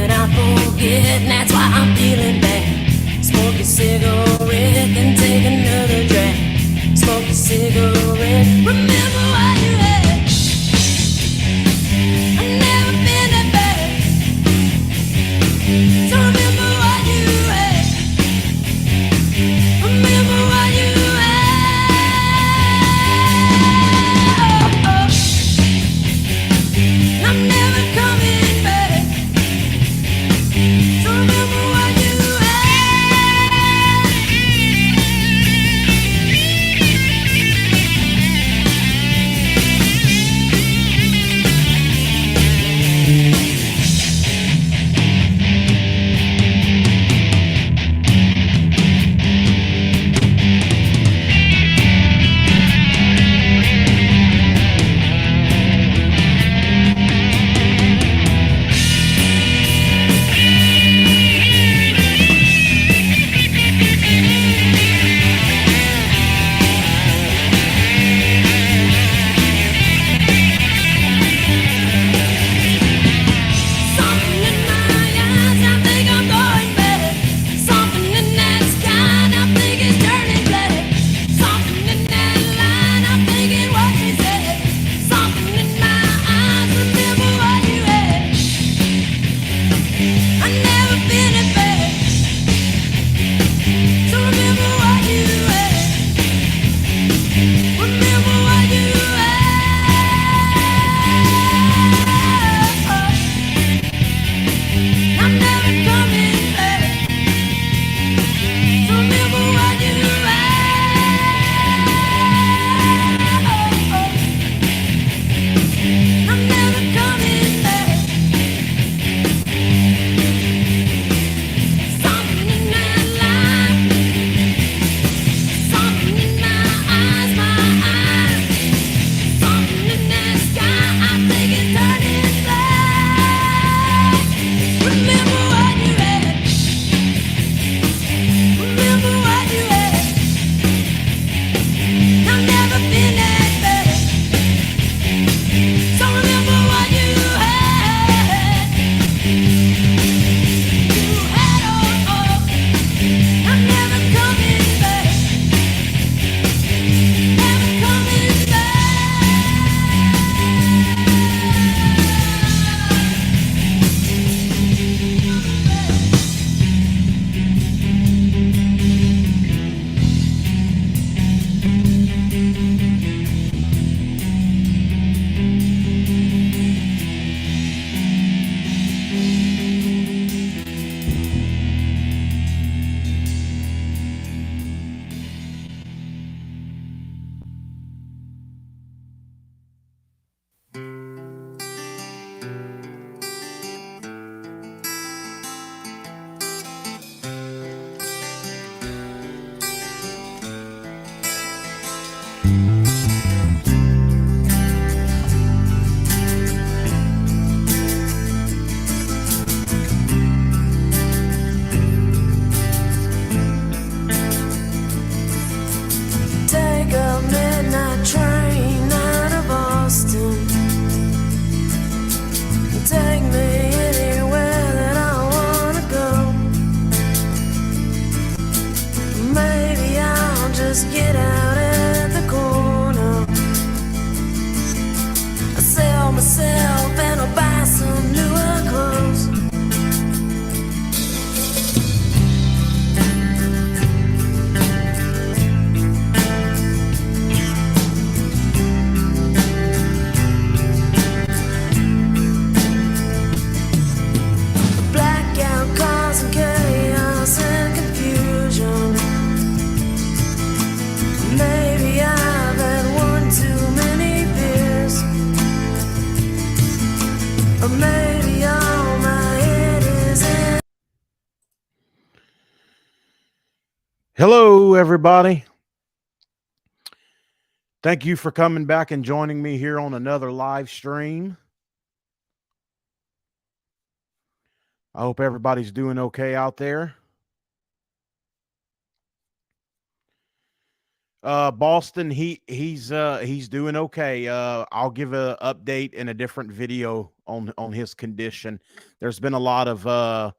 that I forget, and that's why I'm feeling bad. Smoke a cigarette, then take another drag. Smoke a cigarette, remember what you had. I've never been that bad. So remember what you had. Remember what you had. Oh, oh. I'm never coming back. So remember what you take a midnight train out of Boston. Take me anywhere that I wanna go. Maybe I'll just get out at the corner. I'll sell myself and I'll buy some newer clothes. Chaos and confusion. Maybe I've had one too many beers, or maybe all my head is in. Hello, everybody. Thank you for coming back and joining me here on another live stream. I hope everybody's doing okay out there. Boston, he's doing okay. I'll give a update in a different video on his condition. There's been a lot of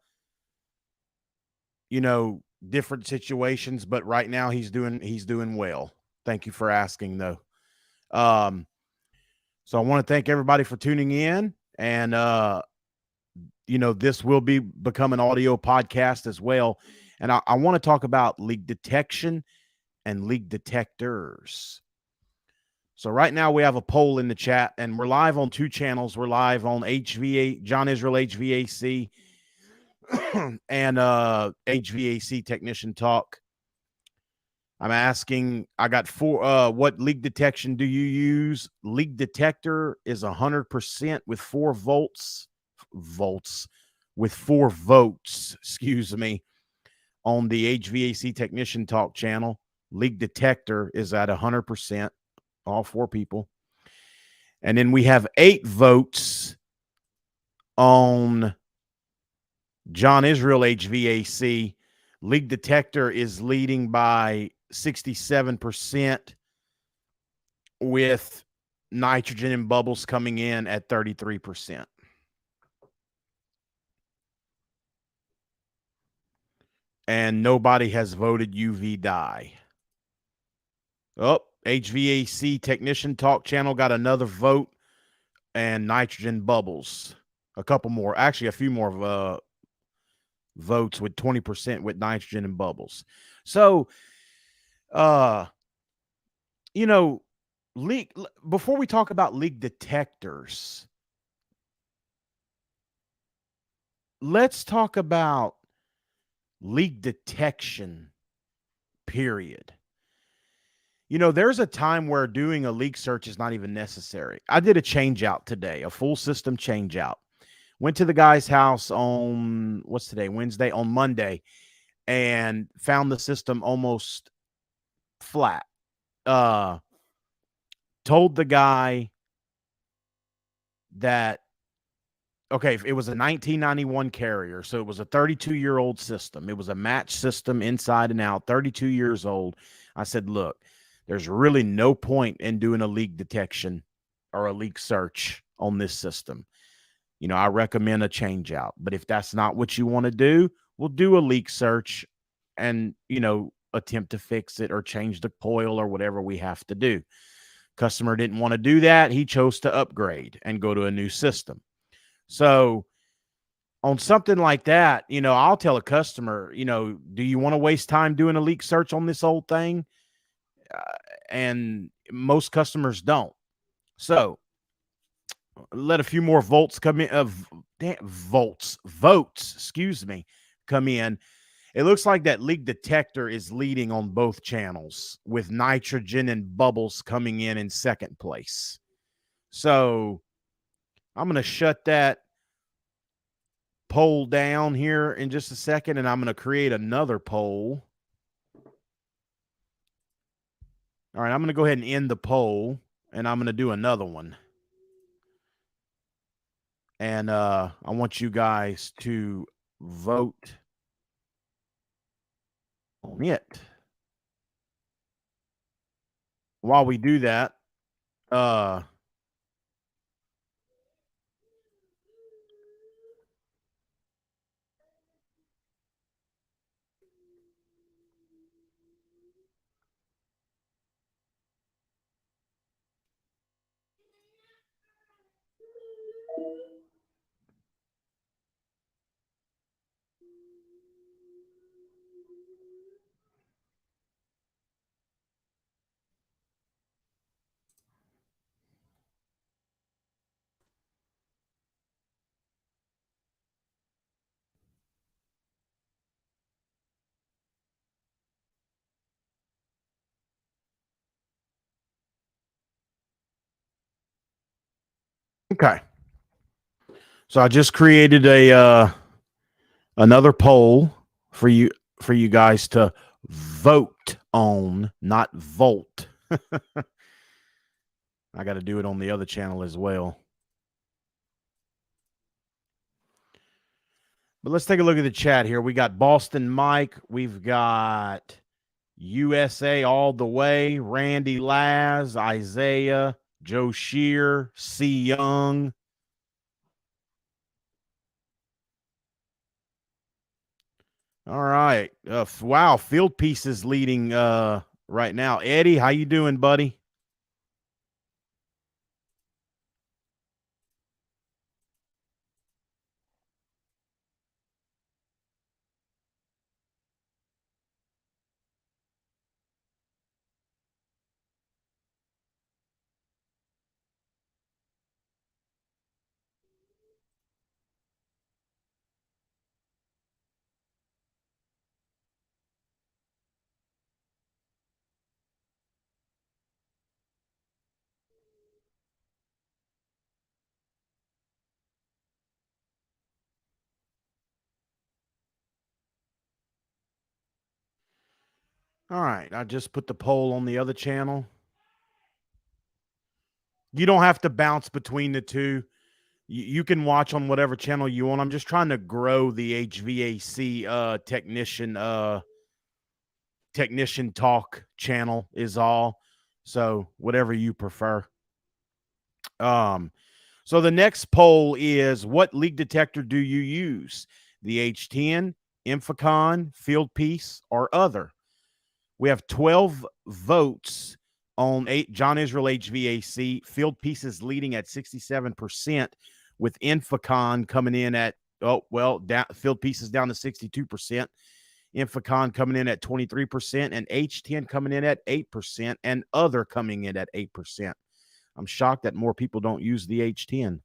different situations, but right now he's doing well. Thank you for asking though. Um, so I want to thank everybody for tuning in, and this will become an audio podcast as well. And I want to talk about leak detection and leak detectors. So right now we have a poll in the chat, and we're live on two channels. We're live on HVA John Israel HVAC and HVAC Technician Talk. I'm asking, I got four, what leak detection do you use? Leak detector is 100% with 4 volts, with 4 votes, excuse me, on the HVAC Technician Talk channel. Leak detector is at 100%, all 4 people. And then we have 8 votes on John Israel HVAC. Leak detector is leading by 67%, with nitrogen and bubbles coming in at 33%. And nobody has voted UV dye. Oh, HVAC Technician Talk channel got another vote, and nitrogen bubbles. A couple more, actually a few more votes with 20% with nitrogen and bubbles. So, leak, before we talk about leak detectors, let's talk about leak detection, period. There's a time where doing a leak search is not even necessary. I did a change out today, a full system change out. Went to the guy's house on, what's today, Wednesday, on Monday, and found the system almost flat. Told the guy that, okay, it was a 1991 Carrier, so it was a 32-year-old system. It was a match system inside and out, 32 years old. I said, look, there's really no point in doing a leak detection or a leak search on this system. I recommend a change out. But if that's not what you want to do, we'll do a leak search and, attempt to fix it or change the coil or whatever we have to do. Customer didn't want to do that. He chose to upgrade and go to a new system. So on something like that, I'll tell a customer, do you want to waste time doing a leak search on this old thing? And most customers don't. So let a few more votes come in, votes, excuse me, come in. It looks like that leak detector is leading on both channels, with nitrogen and bubbles coming in second place. So I'm going to shut that poll down here in just a second, and I'm going to create another poll. All right, I'm going to go ahead and end the poll, and I'm going to do another one. And I want you guys to vote on it. While we do that, okay. So I just created a another poll for you guys to vote on, not volt. I got to do it on the other channel as well. But let's take a look at the chat here. We got Boston Mike. We've got USA all the way. Randy Laz, Isaiah, Joe Shear, C. Young. All right. Wow, field pieces leading right now. Eddie, how you doing, buddy? All right. I just put the poll on the other channel. You don't have to bounce between the two. You can watch on whatever channel you want. I'm just trying to grow the HVAC technician talk channel is all. So whatever you prefer. Um, so the next poll is, what leak detector do you use? The H10, Infocon, Fieldpiece, or other? We have 12 votes on John Israel HVAC. Fieldpiece is leading at 67%, with Infocon coming in at, Fieldpiece is down to 62%. Infocon coming in at 23%, and H10 coming in at 8%, and other coming in at 8%. I'm shocked that more people don't use the H10.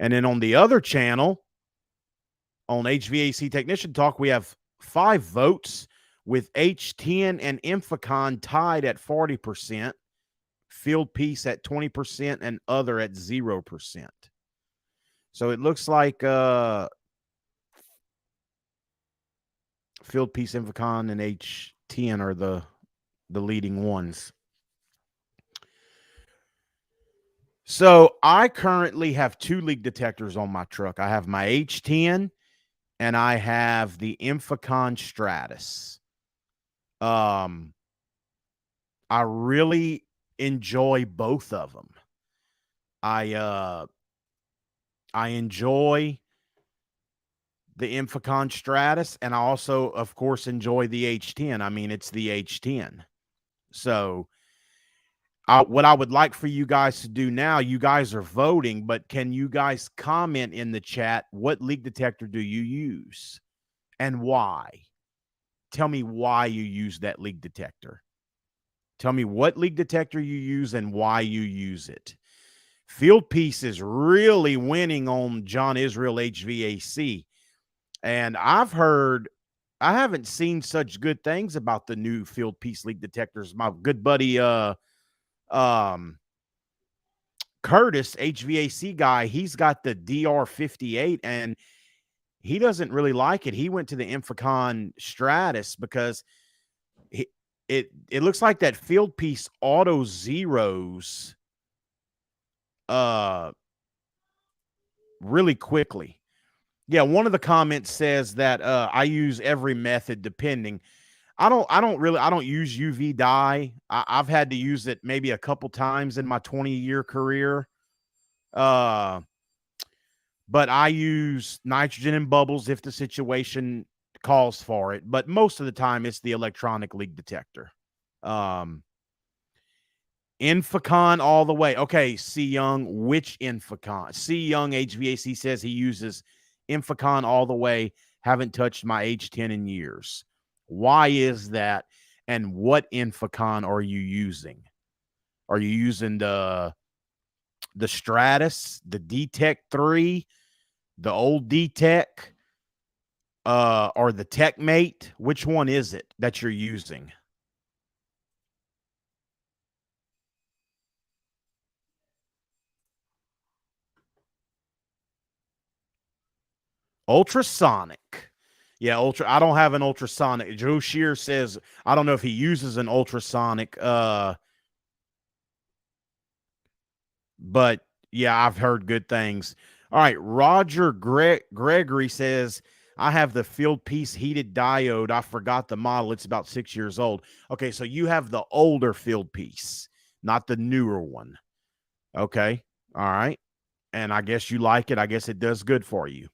And then on the other channel, on HVAC Technician Talk, we have 5 votes, with H10 and Infocon tied at 40%, Fieldpiece at 20%, and other at 0%. So it looks like Fieldpiece, Infocon, and H10 are the leading ones. So I currently have 2 leak detectors on my truck. I have my H10 and I have the Infocon Stratus. I really enjoy both of them. I enjoy the Infocon Stratus, and I also, of course, enjoy the H10. I mean, it's the H10. So what I would like for you guys to do now, you guys are voting, but can you guys comment in the chat, what leak detector do you use and why? Tell me why you use that leak detector. Tell me what leak detector you use and why you use it. Fieldpiece is really winning on John Israel HVAC. And I haven't seen such good things about the new Fieldpiece leak detectors. My good buddy, Curtis, HVAC guy, he's got the DR58 and he doesn't really like it. He went to the Infocon Stratus because it looks like that Fieldpiece auto zeros really quickly. Yeah, one of the comments says that I use every method depending. I don't use UV dye. I've had to use it maybe a couple times in my 20-year career. But I use nitrogen and bubbles if the situation calls for it. But most of the time, it's the electronic leak detector. Infocon all the way. Okay, C. Young, which Infocon? C. Young HVAC says he uses Infocon all the way. Haven't touched my H10 in years. Why is that? And what Infocon are you using? Are you using the Stratus, the Detect 3, the old Detect, or the TechMate? Which one is it that you're using? Ultrasonic. Yeah, I don't have an ultrasonic. Joe Shear says I don't know if he uses an ultrasonic. But yeah, I've heard good things. All right, Roger Gregory says I have the field piece heated diode. I forgot the model. It's about 6 years old. Okay, so you have the older field piece, not the newer one. Okay. All right. And I guess you like it. I guess it does good for you.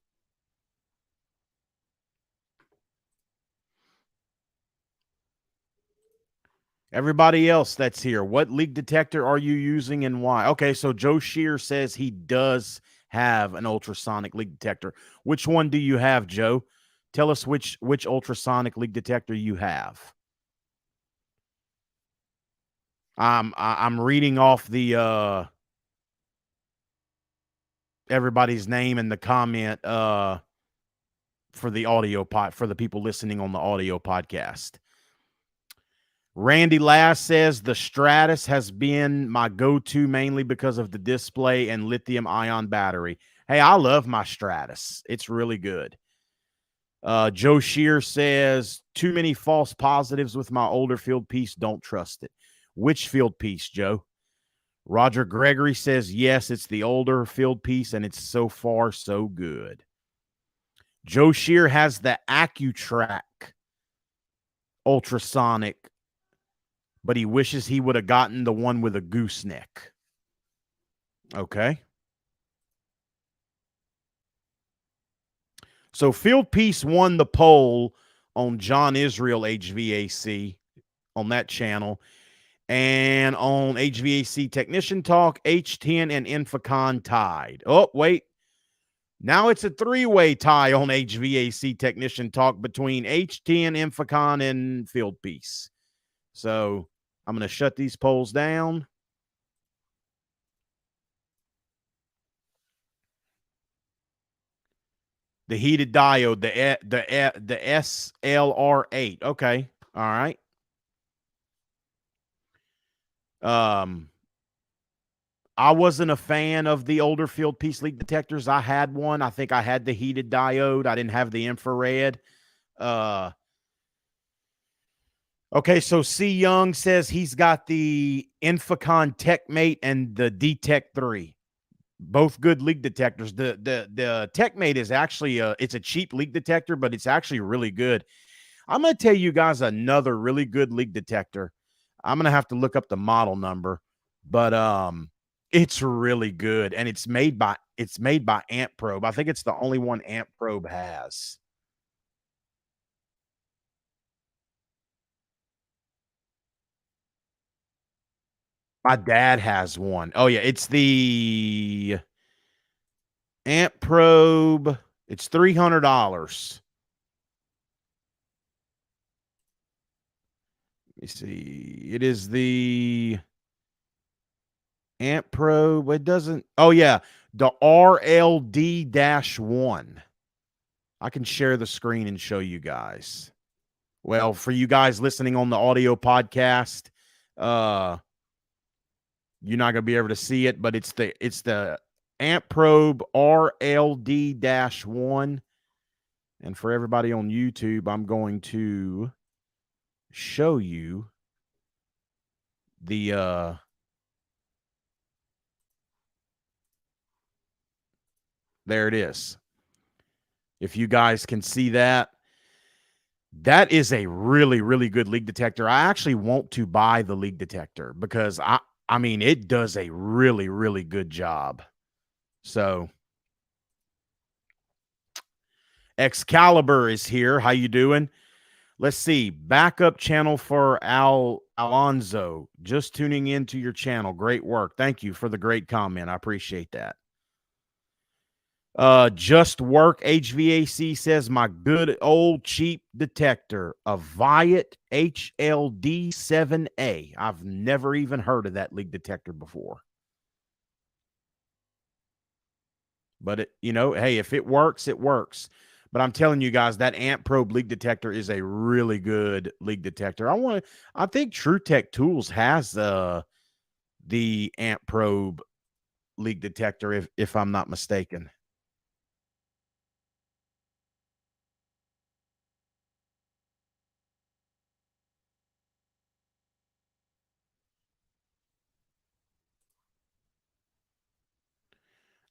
Everybody else that's here, what leak detector are you using and why? Okay, so Joe Shear says he does have an ultrasonic leak detector. Which one do you have, Joe? Tell us which ultrasonic leak detector you have. I'm reading off the everybody's name in the comment for the audio pod for the people listening on the audio podcast. Randy Lass says the Stratus has been my go-to mainly because of the display and lithium ion battery. Hey, I love my Stratus. It's really good. Joe Shear says too many false positives with my older field piece. Don't trust it. Which field piece, Joe? Roger Gregory says yes, it's the older field piece, and it's so far so good. Joe Shear has the AccuTrack ultrasonic, but he wishes he would have gotten the one with a gooseneck. Okay. So Field Piece won the poll on John Israel HVAC on that channel. And on HVAC Technician Talk, H10 and Infocon tied. Oh, wait. Now it's a three-way tie on HVAC Technician Talk between H10, Infocon, and Field Piece. So I'm going to shut these polls down. The heated diode, the SLR8. Okay. All right. I wasn't a fan of the older field piece leak detectors. I had one. I think I had the heated diode. I didn't have the infrared. Okay, so C Young says he's got the Infocon TechMate and the Detect 3. Both good leak detectors. The TechMate is actually it's a cheap leak detector, but it's actually really good. I'm going to tell you guys another really good leak detector. I'm going to have to look up the model number, but it's really good, and it's made by Amp Probe. I think it's the only one Amp Probe has. My dad has one. Oh yeah, it's the Amp Probe. It's $300. Let me see. It is the Amp Probe. It doesn't. Oh yeah, the RLD-1. I can share the screen and show you guys. Well, for you guys listening on the audio podcast, you're not going to be able to see it, but it's the Amp Probe RLD-1. And for everybody on YouTube, I'm going to show you the there it is. If you guys can see that, that is a really, really good leak detector. I actually want to buy the leak detector because I mean, it does a really, really good job. So Excalibur is here. How you doing? Let's see. Backup channel for Alonzo. Just tuning into your channel. Great work. Thank you for the great comment. I appreciate that. Just Work HVAC says my good old cheap detector, a Viat HLD7A. I've never even heard of that leak detector before. But hey, if it works, it works. But I'm telling you guys, that Amp Probe leak detector is a really good leak detector. I think TrueTech Tools has the Amp Probe leak detector, if I'm not mistaken.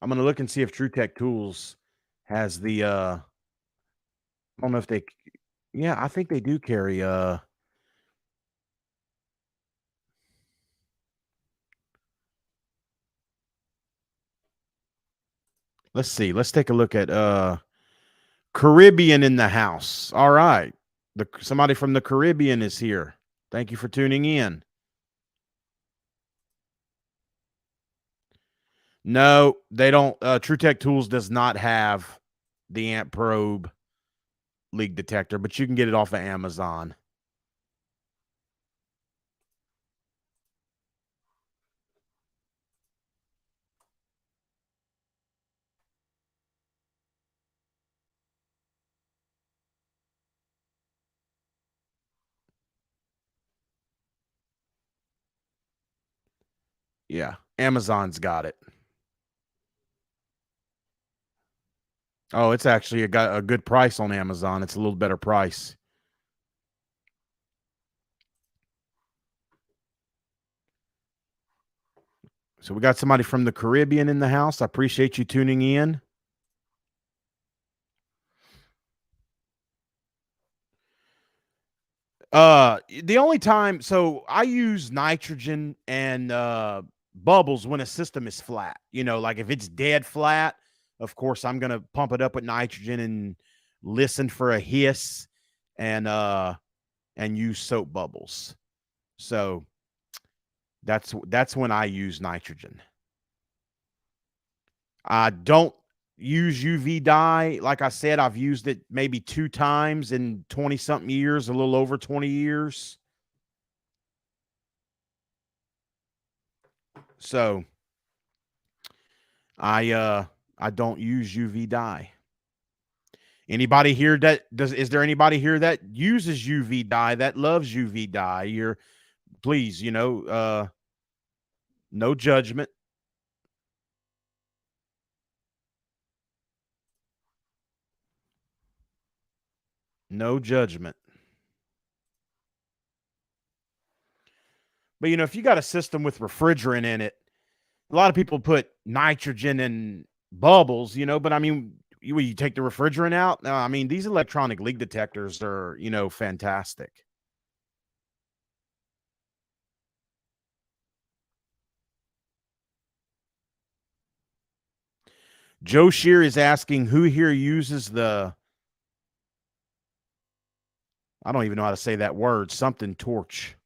I'm gonna look and see if TrueTech Tools has the I don't know if they yeah, I think they do carry, let's see, let's take a look at, Caribbean in the house. All right. Somebody from the Caribbean is here. Thank you for tuning in. No, they don't. True Tech Tools does not have the Ant Probe leak detector, but you can get it off of Amazon. Yeah, Amazon's got it. Oh, it's actually got a good price on Amazon. It's a little better price. So we got somebody from the Caribbean in the house. I appreciate you tuning in. The only time, so I use nitrogen and bubbles when a system is flat. Like if it's dead flat, of course I'm gonna pump it up with nitrogen and listen for a hiss and use soap bubbles. So that's when I use nitrogen. I don't use UV dye. Like I said, I've used it maybe 2 times in 20 something years, a little over 20 years. So I don't use UV dye. Anybody here is there anybody here that uses UV dye, that loves UV dye? You're please, no judgment. No judgment. But if you got a system with refrigerant in it, a lot of people put nitrogen in bubbles, but I mean, you take the refrigerant out. No, I mean, these electronic leak detectors are, fantastic. Joe Shear is asking who here uses I don't even know how to say that word, something torch.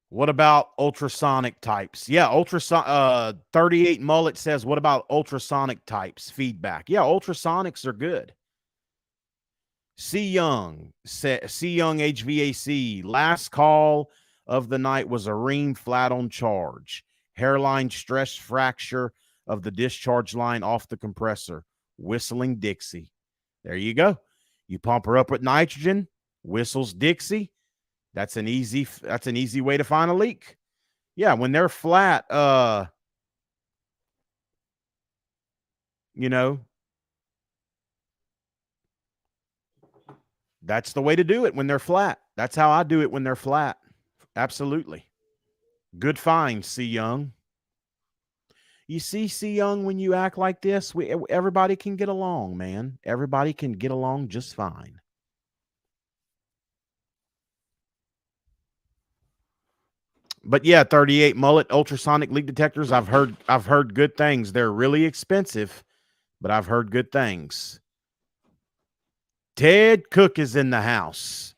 What about ultrasonic types? Yeah, 38 Mullet says, what about ultrasonic types feedback? Yeah, ultrasonics are good. C Young HVAC. Last call of the night was a ream flat on charge. Hairline stress fracture of the discharge line off the compressor. Whistling Dixie. There you go. You pump her up with nitrogen, whistles Dixie. That's an easy way to find a leak. Yeah, when they're flat, you know, that's the way to do it when they're flat. That's how I do it when they're flat. Absolutely. Good find, C Young. You see, C Young, when you act like this, everybody can get along, man. Everybody can get along just fine. But yeah, 38 Mullet ultrasonic leak detectors. I've heard good things. They're really expensive, but I've heard good things. Ted Cook is in the house.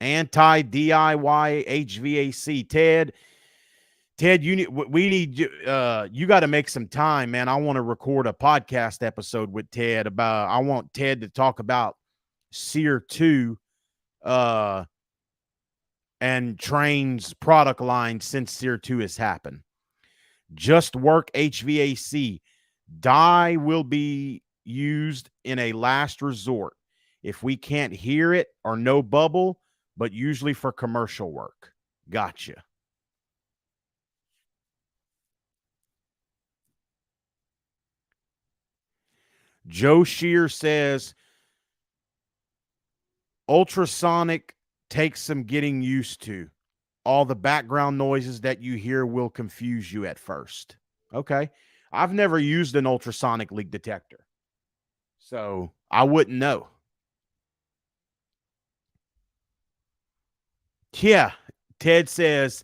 Anti DIY HVAC. Ted, we need you. You got to make some time, man. I want to record a podcast episode with Ted about. I want Ted to talk about Sear 2, and Train's product line since Sear 2 has happened. Just Work HVAC. Dye will be used in a last resort if we can't hear it or no bubble, but usually for commercial work. Gotcha. Joe Shear says ultrasonic takes some getting used to. All the background noises that you hear will confuse you at first. Okay. I've never used an ultrasonic leak detector, so I wouldn't know. Yeah. Ted says,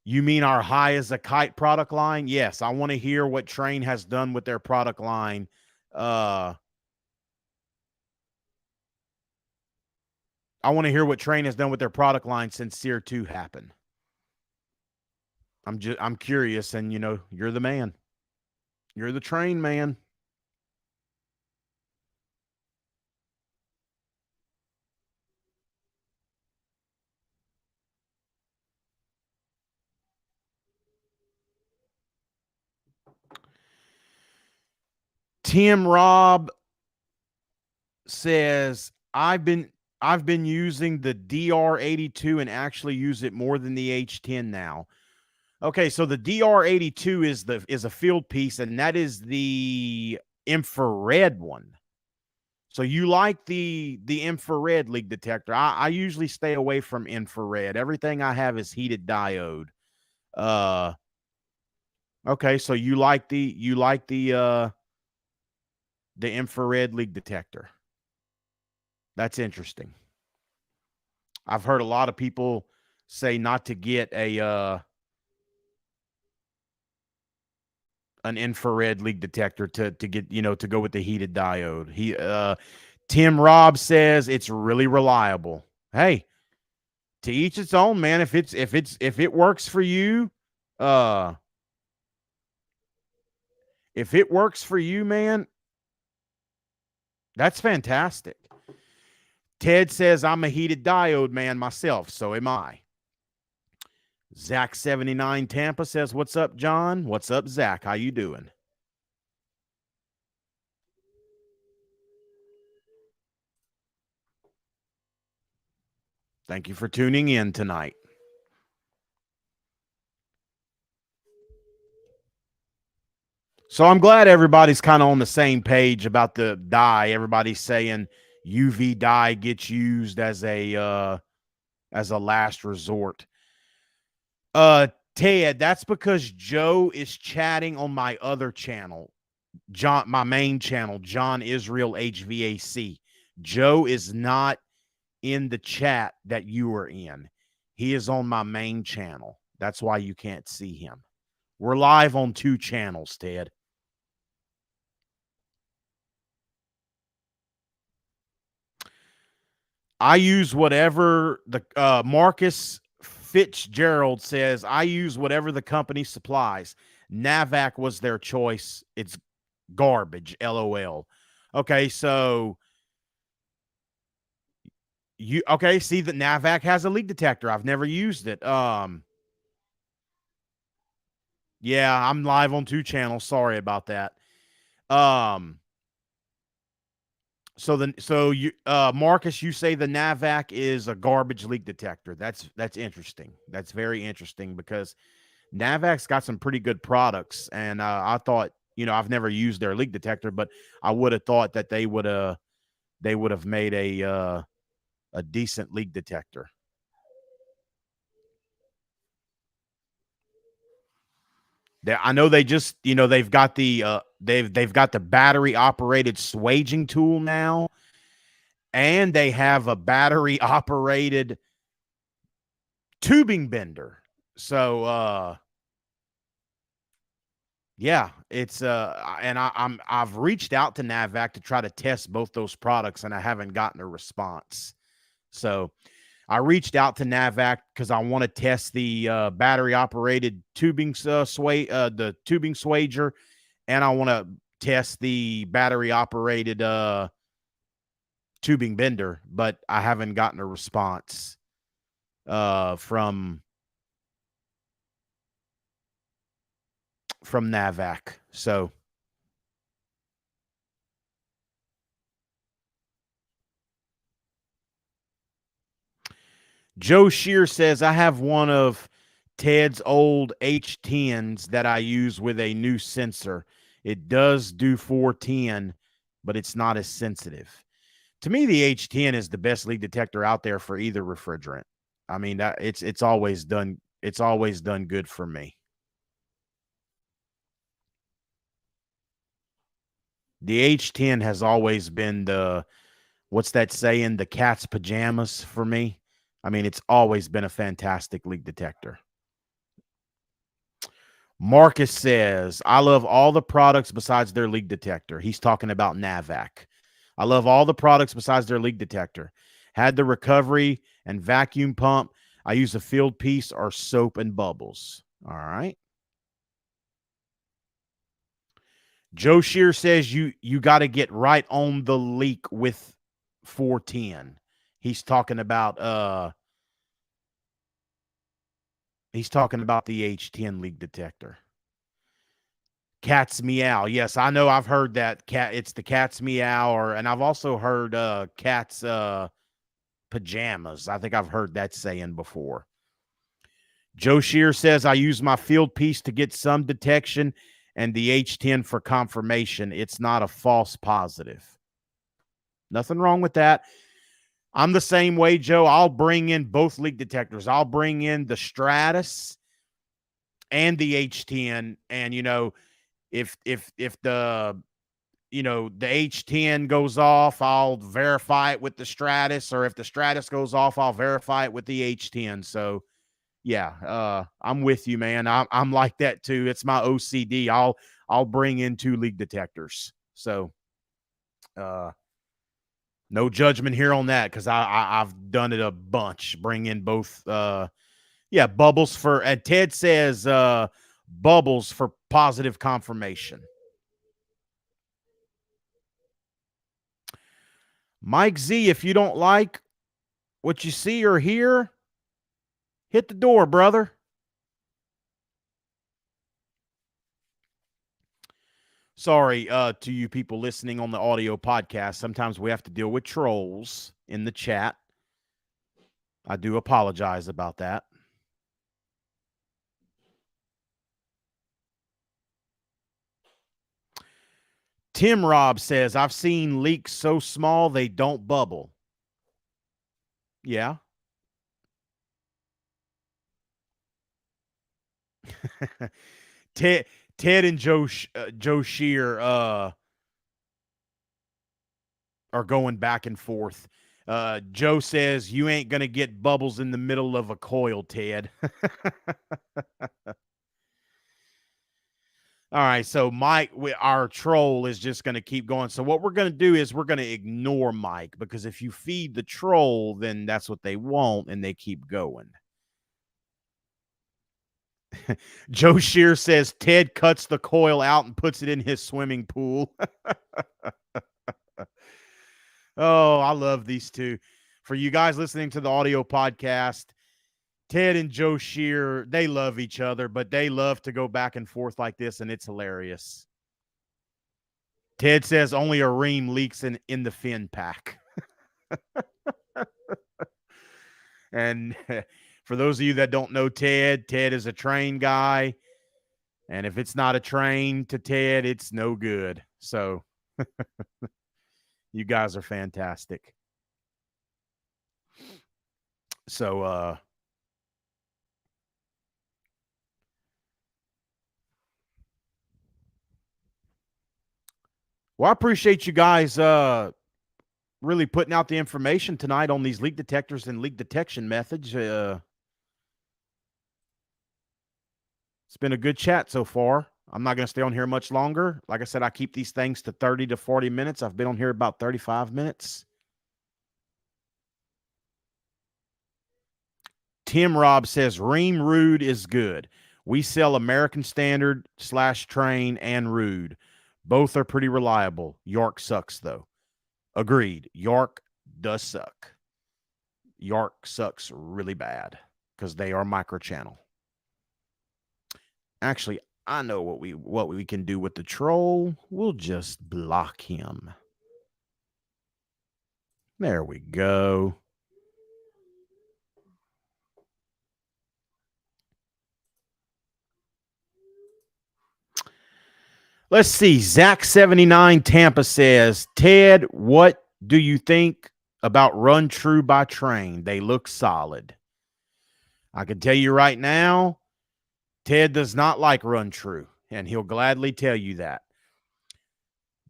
you mean our high as a kite product line? Yes. I want to hear what Train has done with their product line. Uh, I want to hear what Train has done with their product line since Sear 2 happened. I'm curious, and you're the man. You're the Train man. Tim Robb says I've been using the DR82 and actually use it more than the H10 now. Okay, so the DR82 is a field piece, and that is the infrared one. So you like the infrared leak detector. I usually stay away from infrared. Everything I have is heated diode. Uh okay, so you like the infrared leak detector. That's interesting. I've heard a lot of people say not to get a an infrared leak detector to get to go with the heated diode. Tim Robb says it's really reliable. Hey, to each its own, man. If it works for you, uh if it works for you, man, that's fantastic. Ted says I'm a heated diode man myself, so am I. Zach79 Tampa says, "What's up, John? What's up, Zach? How you doing?" Thank you for tuning in tonight. So I'm glad everybody's kind of on the same page about the dye. Everybody's saying UV dye gets used as a last resort. Ted, that's because Joe is chatting on my other channel, my main channel, John Israel HVAC. Joe is not in the chat that you are in. He is on my main channel. That's why you can't see him. We're live on 2 channels, Ted. I use whatever the Marcus Fitzgerald says. I use whatever the company supplies. Navac was their choice. It's garbage. LOL. Okay, so see that Navac has a leak detector. I've never used it. Yeah, I'm live on 2 channels. Sorry about that. Um so you Marcus, you say the Navac is a garbage leak detector. That's interesting. That's very interesting because Navac's got some pretty good products, and I thought, I've never used their leak detector, but I would have thought that they would have made a decent leak detector. I know they just, they've got they've got the battery operated swaging tool now, and they have a battery operated tubing bender. So yeah, it's and I've reached out to Navac to try to test both those products, and I haven't gotten a response. So I reached out to Navac because I want to test the battery operated tubing the tubing swager, and I want to test the battery operated tubing bender, but I haven't gotten a response from Navac. So Joe Shear says, I have one of Ted's old H10s that I use with a new sensor. It does do 410 but it's not as sensitive. To me, the H10 is the best leak detector out there for either refrigerant. I mean, that it's always done good for me. The H10 has always been the what's that saying? The cat's pajamas for me. I mean, it's always been a fantastic leak detector. Marcus says, I love all the products besides their leak detector. He's talking about Navac. I love all the products besides their leak detector. Had the recovery and vacuum pump. I use a field piece or soap and bubbles. All right. Joe Shear says you got to get right on the leak with 410. He's talking about the H10 leak detector. Cat's meow. Yes, I know. I've heard that cat. It's the cat's meow, and I've also heard cat's pajamas. I think I've heard that saying before. Joe Shear says I use my field piece to get some detection, and the H10 for confirmation. It's not a false positive. Nothing wrong with that. I'm the same way, Joe. I'll bring in both leak detectors. I'll bring in the Stratus and the H10, and if the the H10 goes off, I'll verify it with the Stratus, or if the Stratus goes off, I'll verify it with the H10. So yeah, I'm with you, man. I'm like that too. It's my OCD. I'll bring in two leak detectors. So no judgment here on that, because I've done it a bunch. Bring in both bubbles for, and Ted says bubbles for positive confirmation. Mike Z, if you don't like what you see or hear, hit the door, brother. Sorry to you people listening on the audio podcast. Sometimes we have to deal with trolls in the chat. I do apologize about that. Tim Robb says, I've seen leaks so small they don't bubble. Yeah. Ted, Ted and Joe Shear are going back and forth. Joe says, you ain't going to get bubbles in the middle of a coil, Ted. All right, so Mike, our troll, is just going to keep going. So what we're going to do is we're going to ignore Mike, because if you feed the troll, then that's what they want, and they keep going. Joe Shear says Ted cuts the coil out and puts it in his swimming pool. Oh, I love these two. For you guys listening to the audio podcast, Ted and Joe Shear, they love each other, but they love to go back and forth like this, and it's hilarious. Ted says only a ream leaks in the fin pack. And for those of you that don't know Ted is a train guy. And if it's not a train to Ted, it's no good. So you guys are fantastic. So well, I appreciate you guys really putting out the information tonight on these leak detectors and leak detection methods. It's been a good chat so far. I'm not going to stay on here much longer. Like I said, I keep these things to 30 to 40 minutes. I've been on here about 35 minutes. Tim Robb says Ream Rude is good. We sell American Standard / Train and Rude. Both are pretty reliable. York sucks, though. Agreed. York does suck. York sucks really bad because they are microchannel. Actually, I know what we can do with the troll. We'll just block him. There we go. Let's see. Zach79 Tampa says, Ted, what do you think about Run True by Train? They look solid. I can tell you right now, Ted does not like Run True, and he'll gladly tell you that.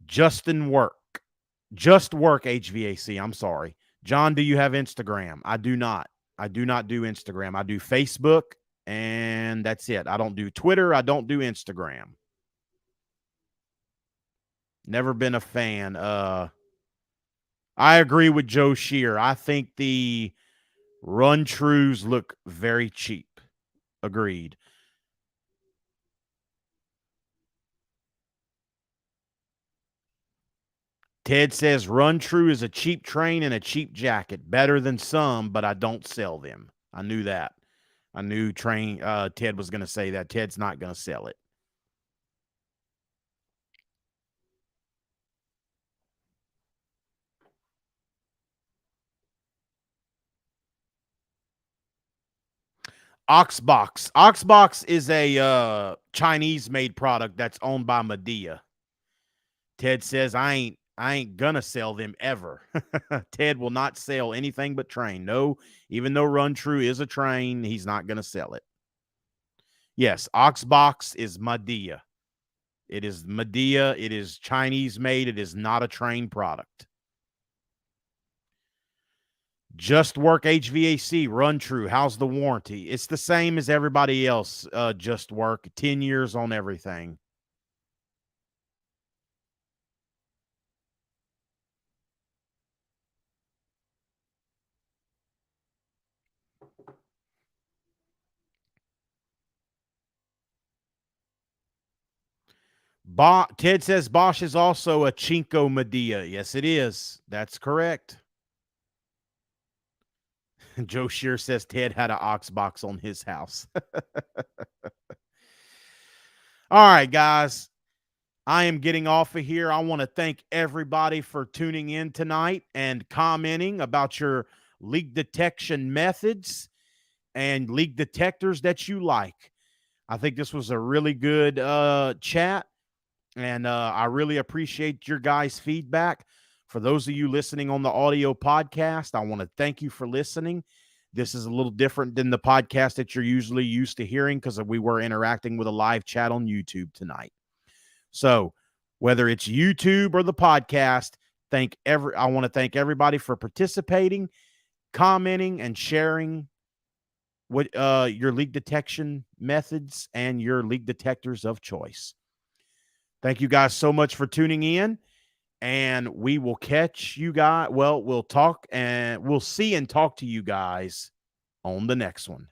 Justin Work. Just Work HVAC. I'm sorry. John, do you have Instagram? I do not. I do not do Instagram. I do Facebook, and that's it. I don't do Twitter. I don't do Instagram. Never been a fan. I agree with Joe Shear. I think the Run Trues look very cheap. Agreed. Ted says Run True is a cheap train and a cheap jacket. Better than some, but I don't sell them. I knew that. I knew Ted was going to say that. Ted's not going to sell it. Oxbox. Oxbox is a Chinese made product that's owned by Medea. Ted says I ain't gonna sell them ever. Ted will not sell anything but train. No, even though Run True is a train, he's not gonna sell it. Yes, Oxbox is Medea. It is Medea. It is Chinese made. It is not a train product. Just Work HVAC, Run True. How's the warranty? It's the same as everybody else. Just Work, 10 years on everything. Ted says Bosch is also a Chinko Medea. Yes, it is. That's correct. Joe Shear says Ted had an Oxbox on his house. All right, guys. I am getting off of here. I want to thank everybody for tuning in tonight and commenting about your leak detection methods and leak detectors that you like. I think this was a really good chat, and I really appreciate your guys' feedback. For those of you listening on the audio podcast, I want to thank you for listening. This is a little different than the podcast that you're usually used to hearing because we were interacting with a live chat on YouTube tonight. So whether it's YouTube or the podcast, I want to thank everybody for participating, commenting, and sharing what your leak detection methods and your leak detectors of choice. Thank you guys so much for tuning in, and we will catch you guys. Well, we'll talk and we'll see and talk to you guys on the next one.